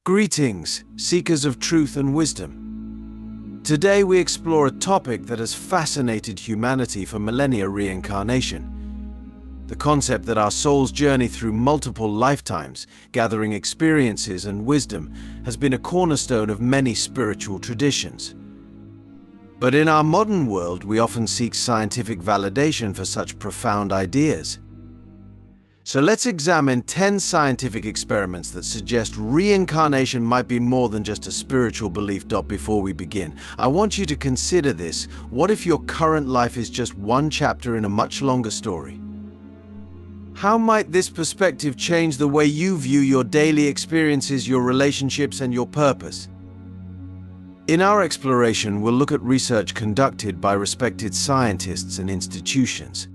Greetings, seekers of truth and wisdom. Today we explore a topic that has fascinated humanity for millennia: reincarnation. The concept that our souls journey through multiple lifetimes, gathering experiences and wisdom, has been a cornerstone of many spiritual traditions. But in our modern world, we often seek scientific validation for such profound ideas. So let's examine 10 scientific experiments that suggest reincarnation might be more than just a spiritual belief. Before we begin, I want you to consider this. What if your current life is just one chapter in a much longer story? How might this perspective change the way you view your daily experiences, your relationships, and your purpose? In our exploration, we'll look at research conducted by respected scientists and institutions.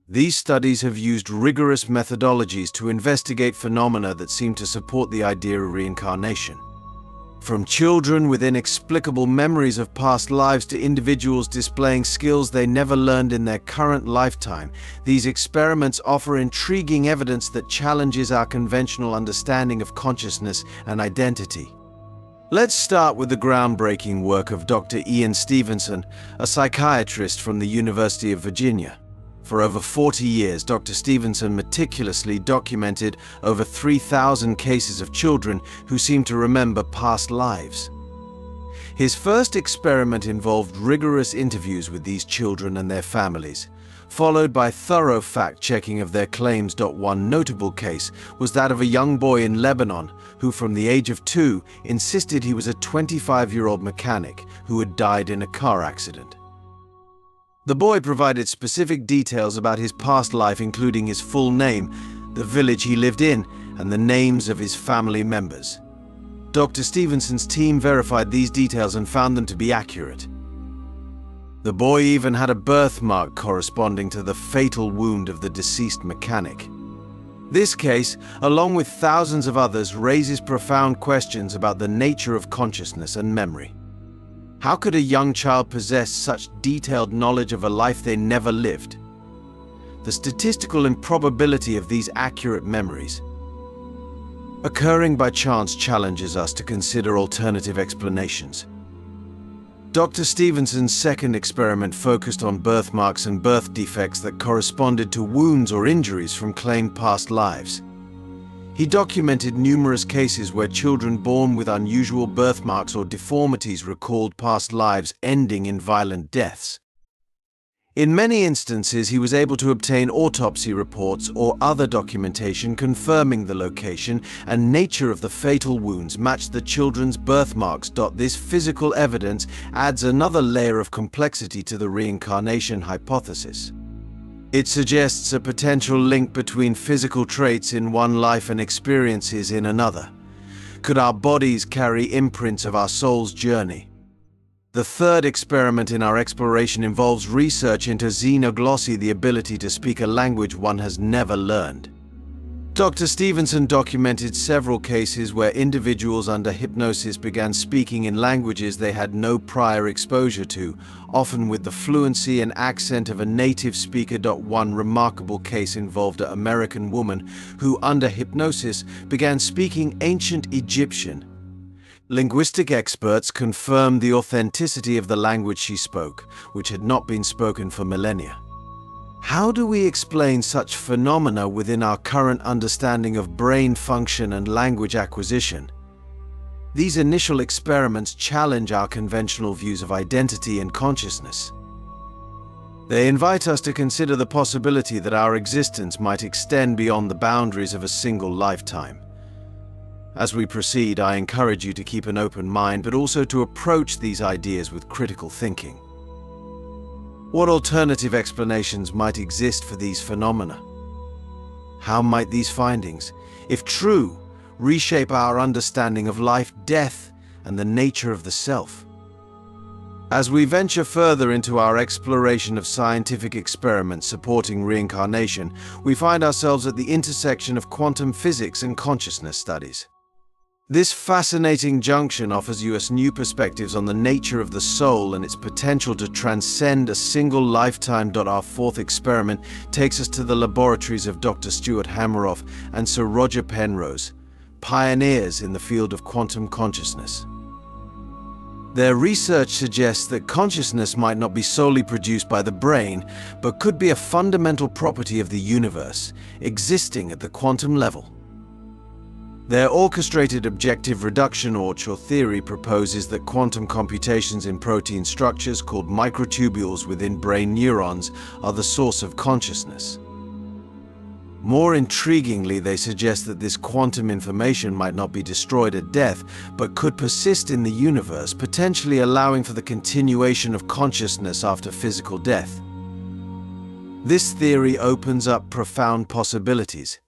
These studies have used rigorous methodologies to investigate phenomena that seem to support the idea of reincarnation. From children with inexplicable memories of past lives to individuals displaying skills they never learned in their current lifetime, these experiments offer intriguing evidence that challenges our conventional understanding of consciousness and identity. Let's start with the groundbreaking work of Dr. Ian Stevenson, a psychiatrist from the University of Virginia. For over 40 years, Dr. Stevenson meticulously documented over 3,000 cases of children who seemed to remember past lives. His first experiment involved rigorous interviews with these children and their families, followed by thorough fact-checking of their claims. One notable case was that of a young boy in Lebanon who, from the age of 2, insisted he was a 25-year-old mechanic who had died in a car accident. The boy provided specific details about his past life, including his full name, the village he lived in, and the names of his family members. Dr. Stevenson's team verified these details and found them to be accurate. The boy even had a birthmark corresponding to the fatal wound of the deceased mechanic. This case, along with thousands of others, raises profound questions about the nature of consciousness and memory. How could a young child possess such detailed knowledge of a life they never lived? The statistical improbability of these accurate memories occurring by chance challenges us to consider alternative explanations. Dr. Stevenson's second experiment focused on birthmarks and birth defects that corresponded to wounds or injuries from claimed past lives. He documented numerous cases where children born with unusual birthmarks or deformities recalled past lives, ending in violent deaths. In many instances, he was able to obtain autopsy reports or other documentation confirming the location and nature of the fatal wounds matched the children's birthmarks. This physical evidence adds another layer of complexity to the reincarnation hypothesis. It suggests a potential link between physical traits in one life and experiences in another. Could our bodies carry imprints of our soul's journey? The third experiment in our exploration involves research into xenoglossy, the ability to speak a language one has never learned. Dr. Stevenson documented several cases where individuals under hypnosis began speaking in languages they had no prior exposure to, often with the fluency and accent of a native speaker. One remarkable case involved an American woman who, under hypnosis, began speaking ancient Egyptian. Linguistic experts confirmed the authenticity of the language she spoke, which had not been spoken for millennia. How do we explain such phenomena within our current understanding of brain function and language acquisition? These initial experiments challenge our conventional views of identity and consciousness. They invite us to consider the possibility that our existence might extend beyond the boundaries of a single lifetime. As we proceed, I encourage you to keep an open mind, but also to approach these ideas with critical thinking. What alternative explanations might exist for these phenomena? How might these findings, if true, reshape our understanding of life, death, and the nature of the self? As we venture further into our exploration of scientific experiments supporting reincarnation, we find ourselves at the intersection of quantum physics and consciousness studies. This fascinating junction offers us new perspectives on the nature of the soul and its potential to transcend a single lifetime. Our fourth experiment takes us to the laboratories of Dr. Stuart Hameroff and Sir Roger Penrose, pioneers in the field of quantum consciousness. Their research suggests that consciousness might not be solely produced by the brain, but could be a fundamental property of the universe, existing at the quantum level. Their orchestrated objective reduction or theory proposes that quantum computations in protein structures called microtubules within brain neurons are the source of consciousness. More intriguingly, they suggest that this quantum information might not be destroyed at death, but could persist in the universe, potentially allowing for the continuation of consciousness after physical death. This theory opens up profound possibilities.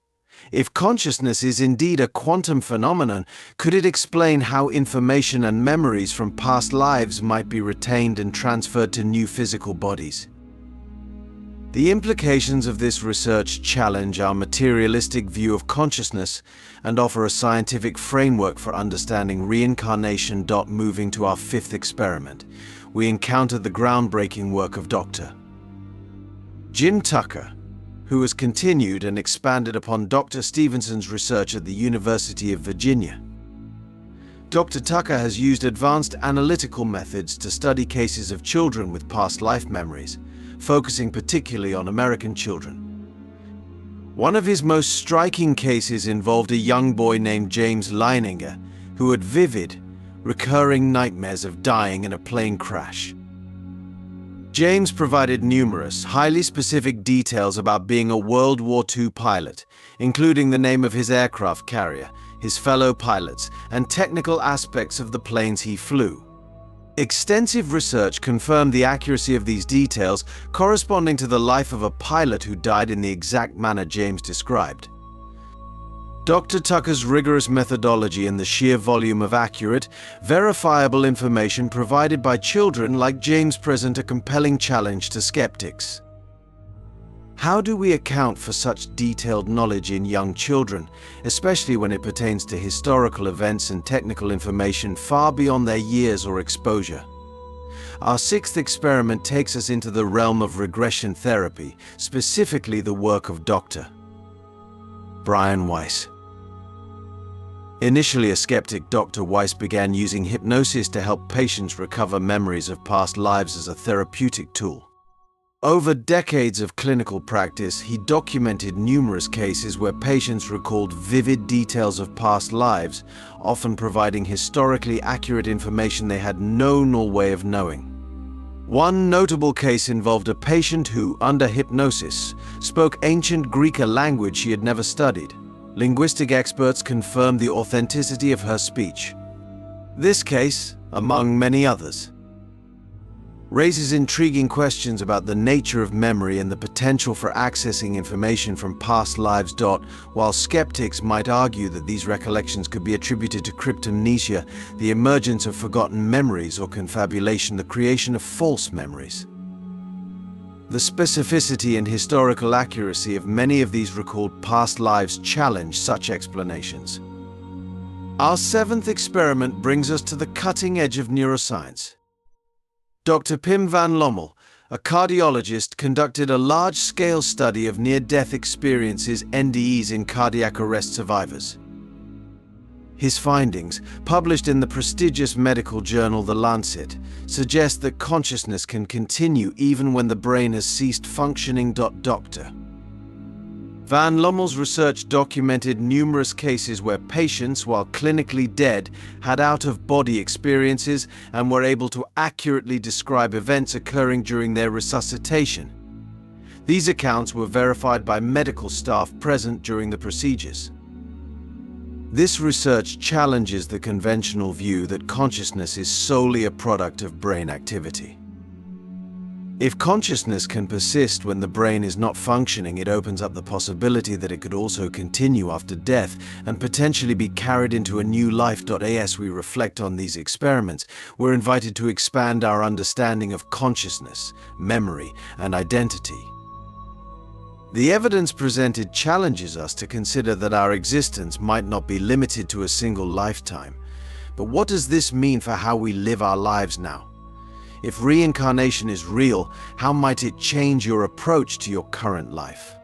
If consciousness is indeed a quantum phenomenon, could it explain how information and memories from past lives might be retained and transferred to new physical bodies? The implications of this research challenge our materialistic view of consciousness and offer a scientific framework for understanding reincarnation. Moving to our fifth experiment, we encountered the groundbreaking work of Dr. Jim Tucker, who has continued and expanded upon Dr. Stevenson's research at the University of Virginia. Dr. Tucker has used advanced analytical methods to study cases of children with past life memories, focusing particularly on American children. One of his most striking cases involved a young boy named James Leininger, who had vivid, recurring nightmares of dying in a plane crash. James provided numerous, highly specific details about being a World War II pilot, including the name of his aircraft carrier, his fellow pilots, and technical aspects of the planes he flew. Extensive research confirmed the accuracy of these details, corresponding to the life of a pilot who died in the exact manner James described. Dr. Tucker's rigorous methodology and the sheer volume of accurate, verifiable information provided by children like James present a compelling challenge to skeptics. How do we account for such detailed knowledge in young children, especially when it pertains to historical events and technical information far beyond their years or exposure? Our sixth experiment takes us into the realm of regression therapy, specifically the work of Dr. Brian Weiss. Initially a skeptic, Dr. Weiss began using hypnosis to help patients recover memories of past lives as a therapeutic tool. Over decades of clinical practice, he documented numerous cases where patients recalled vivid details of past lives, often providing historically accurate information they had no way of knowing. One notable case involved a patient who, under hypnosis, spoke ancient Greek, a language she had never studied. Linguistic experts confirmed the authenticity of her speech. This case, among many others, raises intriguing questions about the nature of memory and the potential for accessing information from past lives. While skeptics might argue that these recollections could be attributed to cryptomnesia, the emergence of forgotten memories, or confabulation, the creation of false memories. The specificity and historical accuracy of many of these recalled past lives challenge such explanations. Our seventh experiment brings us to the cutting edge of neuroscience. Dr. Pim van Lommel, a cardiologist, conducted a large-scale study of near-death experiences (NDEs) in cardiac arrest survivors. His findings, published in the prestigious medical journal The Lancet, suggest that consciousness can continue even when the brain has ceased functioning. Dr. Van Lommel's research documented numerous cases where patients, while clinically dead, had out-of-body experiences and were able to accurately describe events occurring during their resuscitation. These accounts were verified by medical staff present during the procedures. This research challenges the conventional view that consciousness is solely a product of brain activity. If consciousness can persist when the brain is not functioning, it opens up the possibility that it could also continue after death and potentially be carried into a new life. As we reflect on these experiments, we're invited to expand our understanding of consciousness, memory, and identity. The evidence presented challenges us to consider that our existence might not be limited to a single lifetime. But what does this mean for how we live our lives now? If reincarnation is real, how might it change your approach to your current life?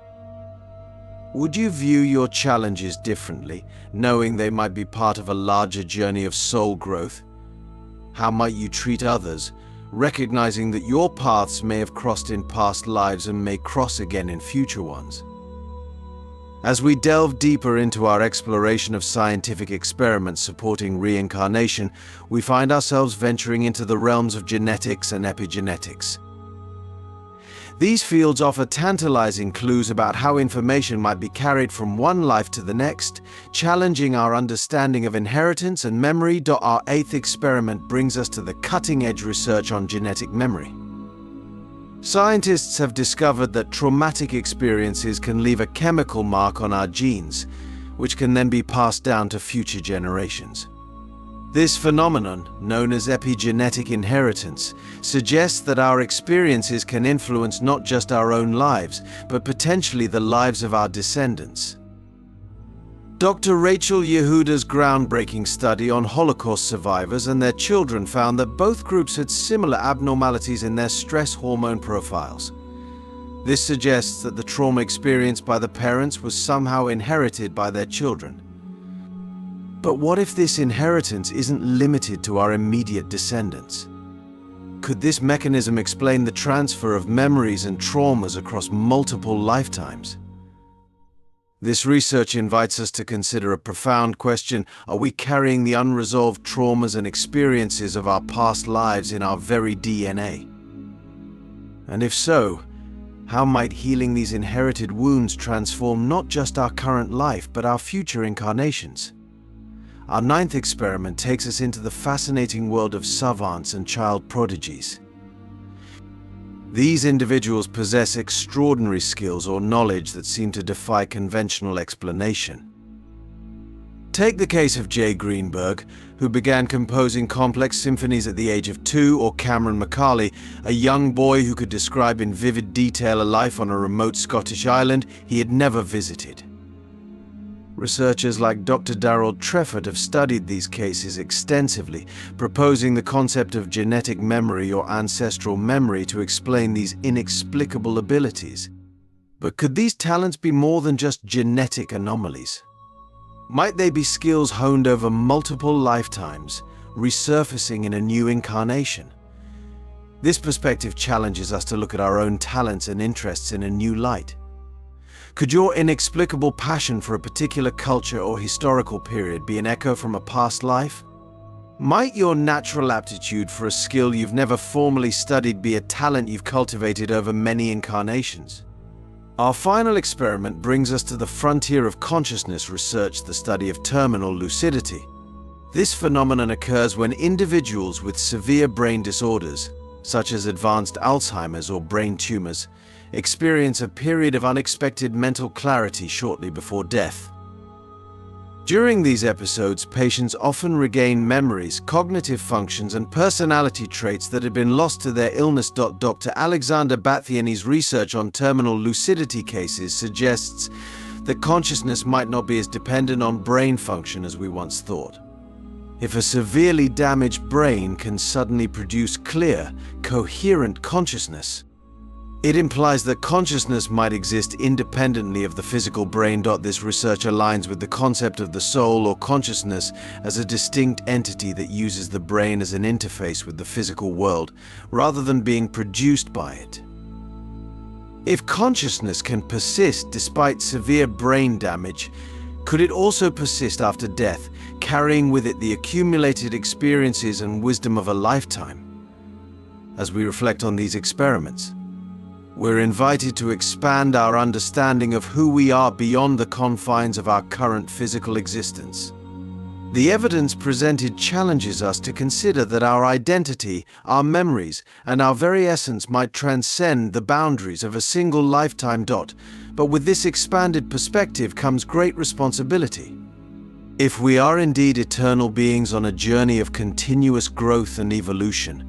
Would you view your challenges differently, knowing they might be part of a larger journey of soul growth? How might you treat others, recognizing that your paths may have crossed in past lives and may cross again in future ones? As we delve deeper into our exploration of scientific experiments supporting reincarnation, we find ourselves venturing into the realms of genetics and epigenetics. These fields offer tantalizing clues about how information might be carried from one life to the next, challenging our understanding of inheritance and memory. Our 8th experiment brings us to the cutting-edge research on genetic memory. Scientists have discovered that traumatic experiences can leave a chemical mark on our genes, which can then be passed down to future generations. This phenomenon, known as epigenetic inheritance, suggests that our experiences can influence not just our own lives, but potentially the lives of our descendants. Dr. Rachel Yehuda's groundbreaking study on Holocaust survivors and their children found that both groups had similar abnormalities in their stress hormone profiles. This suggests that the trauma experienced by the parents was somehow inherited by their children. But what if this inheritance isn't limited to our immediate descendants? Could this mechanism explain the transfer of memories and traumas across multiple lifetimes? This research invites us to consider a profound question: are we carrying the unresolved traumas and experiences of our past lives in our very DNA? And if so, how might healing these inherited wounds transform not just our current life, but our future incarnations? Our 9th experiment takes us into the fascinating world of savants and child prodigies. These individuals possess extraordinary skills or knowledge that seem to defy conventional explanation. Take the case of Jay Greenberg, who began composing complex symphonies at the age of 2, or Cameron McCarley, a young boy who could describe in vivid detail a life on a remote Scottish island he had never visited. Researchers like Dr. Darrell Trefford have studied these cases extensively, proposing the concept of genetic memory or ancestral memory to explain these inexplicable abilities. But could these talents be more than just genetic anomalies? Might they be skills honed over multiple lifetimes, resurfacing in a new incarnation? This perspective challenges us to look at our own talents and interests in a new light. Could your inexplicable passion for a particular culture or historical period be an echo from a past life? Might your natural aptitude for a skill you've never formally studied be a talent you've cultivated over many incarnations? Our final experiment brings us to the frontier of consciousness research, the study of terminal lucidity. This phenomenon occurs when individuals with severe brain disorders, such as advanced Alzheimer's or brain tumors, experience a period of unexpected mental clarity shortly before death. During these episodes, patients often regain memories, cognitive functions, and personality traits that had been lost to their illness. Dr. Alexander Bathiany's research on terminal lucidity cases suggests that consciousness might not be as dependent on brain function as we once thought. If a severely damaged brain can suddenly produce clear, coherent consciousness, it implies that consciousness might exist independently of the physical brain. This research aligns with the concept of the soul or consciousness as a distinct entity that uses the brain as an interface with the physical world, rather than being produced by it. If consciousness can persist despite severe brain damage, could it also persist after death, carrying with it the accumulated experiences and wisdom of a lifetime? As we reflect on these experiments, we're invited to expand our understanding of who we are beyond the confines of our current physical existence. The evidence presented challenges us to consider that our identity, our memories, and our very essence might transcend the boundaries of a single lifetime. But with this expanded perspective comes great responsibility. If we are indeed eternal beings on a journey of continuous growth and evolution,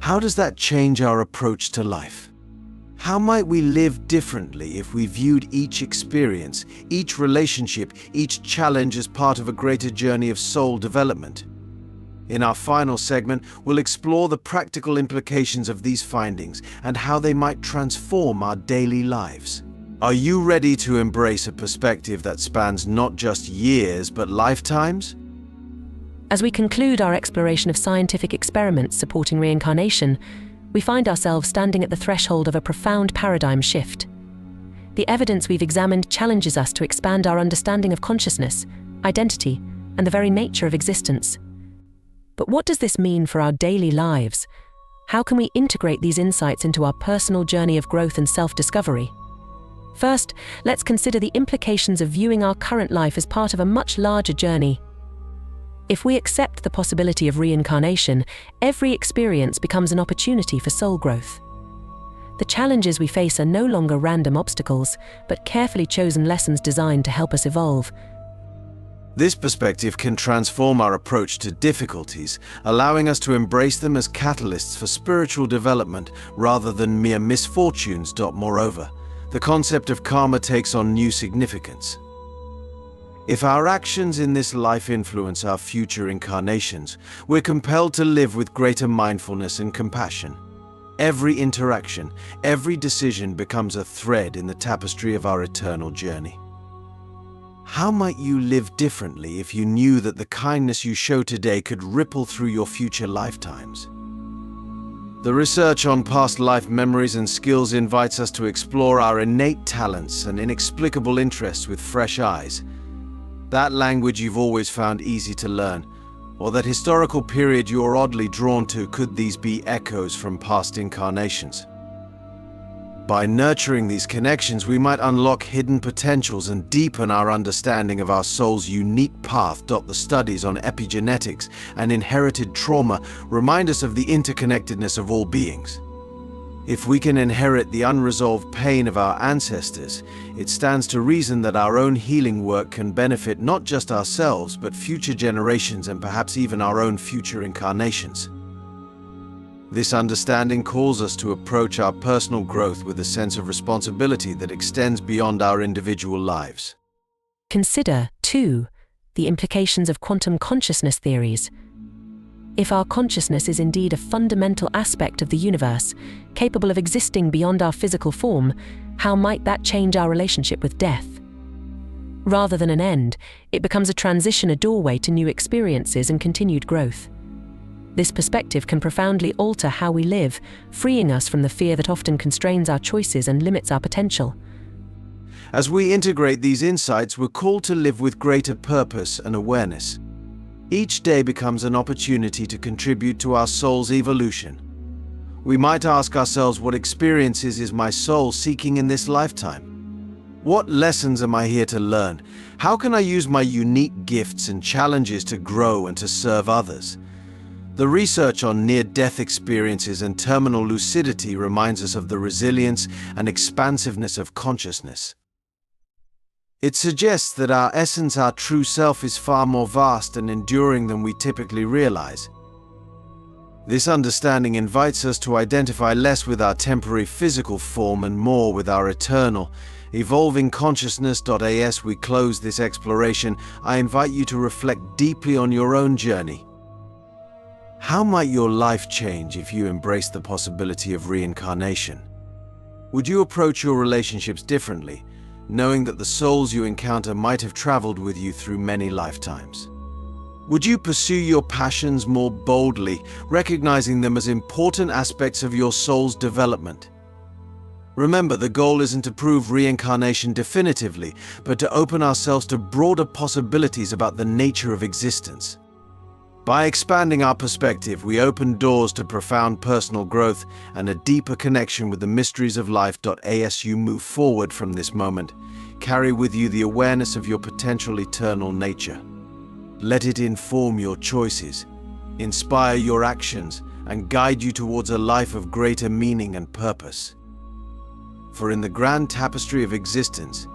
how does that change our approach to life? How might we live differently if we viewed each experience, each relationship, each challenge as part of a greater journey of soul development? In our final segment, we'll explore the practical implications of these findings and how they might transform our daily lives. Are you ready to embrace a perspective that spans not just years but lifetimes? As we conclude our exploration of scientific experiments supporting reincarnation, we find ourselves standing at the threshold of a profound paradigm shift. The evidence we've examined challenges us to expand our understanding of consciousness, identity, and the very nature of existence. But what does this mean for our daily lives? How can we integrate these insights into our personal journey of growth and self-discovery? First, let's consider the implications of viewing our current life as part of a much larger journey. If we accept the possibility of reincarnation, every experience becomes an opportunity for soul growth. The challenges we face are no longer random obstacles, but carefully chosen lessons designed to help us evolve. This perspective can transform our approach to difficulties, allowing us to embrace them as catalysts for spiritual development rather than mere misfortunes. Moreover, the concept of karma takes on new significance. If our actions in this life influence our future incarnations, we're compelled to live with greater mindfulness and compassion. Every interaction, every decision becomes a thread in the tapestry of our eternal journey. How might you live differently if you knew that the kindness you show today could ripple through your future lifetimes? The research on past life memories and skills invites us to explore our innate talents and inexplicable interests with fresh eyes. That language you've always found easy to learn, or that historical period you're oddly drawn to, could these be echoes from past incarnations? By nurturing these connections, we might unlock hidden potentials and deepen our understanding of our soul's unique path. The studies on epigenetics and inherited trauma remind us of the interconnectedness of all beings. If we can inherit the unresolved pain of our ancestors, it stands to reason that our own healing work can benefit not just ourselves, but future generations and perhaps even our own future incarnations. This understanding calls us to approach our personal growth with a sense of responsibility that extends beyond our individual lives. Consider, too, the implications of quantum consciousness theories. If our consciousness is indeed a fundamental aspect of the universe, capable of existing beyond our physical form, how might that change our relationship with death? Rather than an end, it becomes a transition, a doorway to new experiences and continued growth. This perspective can profoundly alter how we live, freeing us from the fear that often constrains our choices and limits our potential. As we integrate these insights, we're called to live with greater purpose and awareness. Each day becomes an opportunity to contribute to our soul's evolution. We might ask ourselves, what experiences is my soul seeking in this lifetime? What lessons am I here to learn? How can I use my unique gifts and challenges to grow and to serve others? The research on near-death experiences and terminal lucidity reminds us of the resilience and expansiveness of consciousness. It suggests that our essence, our true self, is far more vast and enduring than we typically realize. This understanding invites us to identify less with our temporary physical form and more with our eternal, evolving consciousness. As we close this exploration, I invite you to reflect deeply on your own journey. How might your life change if you embrace the possibility of reincarnation? Would you approach your relationships differently, knowing that the souls you encounter might have traveled with you through many lifetimes? Would you pursue your passions more boldly, recognizing them as important aspects of your soul's development? Remember, the goal isn't to prove reincarnation definitively, but to open ourselves to broader possibilities about the nature of existence. By expanding our perspective, we open doors to profound personal growth and a deeper connection with the mysteries of life. As you move forward from this moment, carry with you the awareness of your potential eternal nature. Let it inform your choices, inspire your actions, and guide you towards a life of greater meaning and purpose. For in the grand tapestry of existence,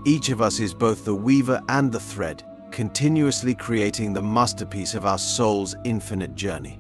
each of us is both the weaver and the thread, continuously creating the masterpiece of our soul's infinite journey.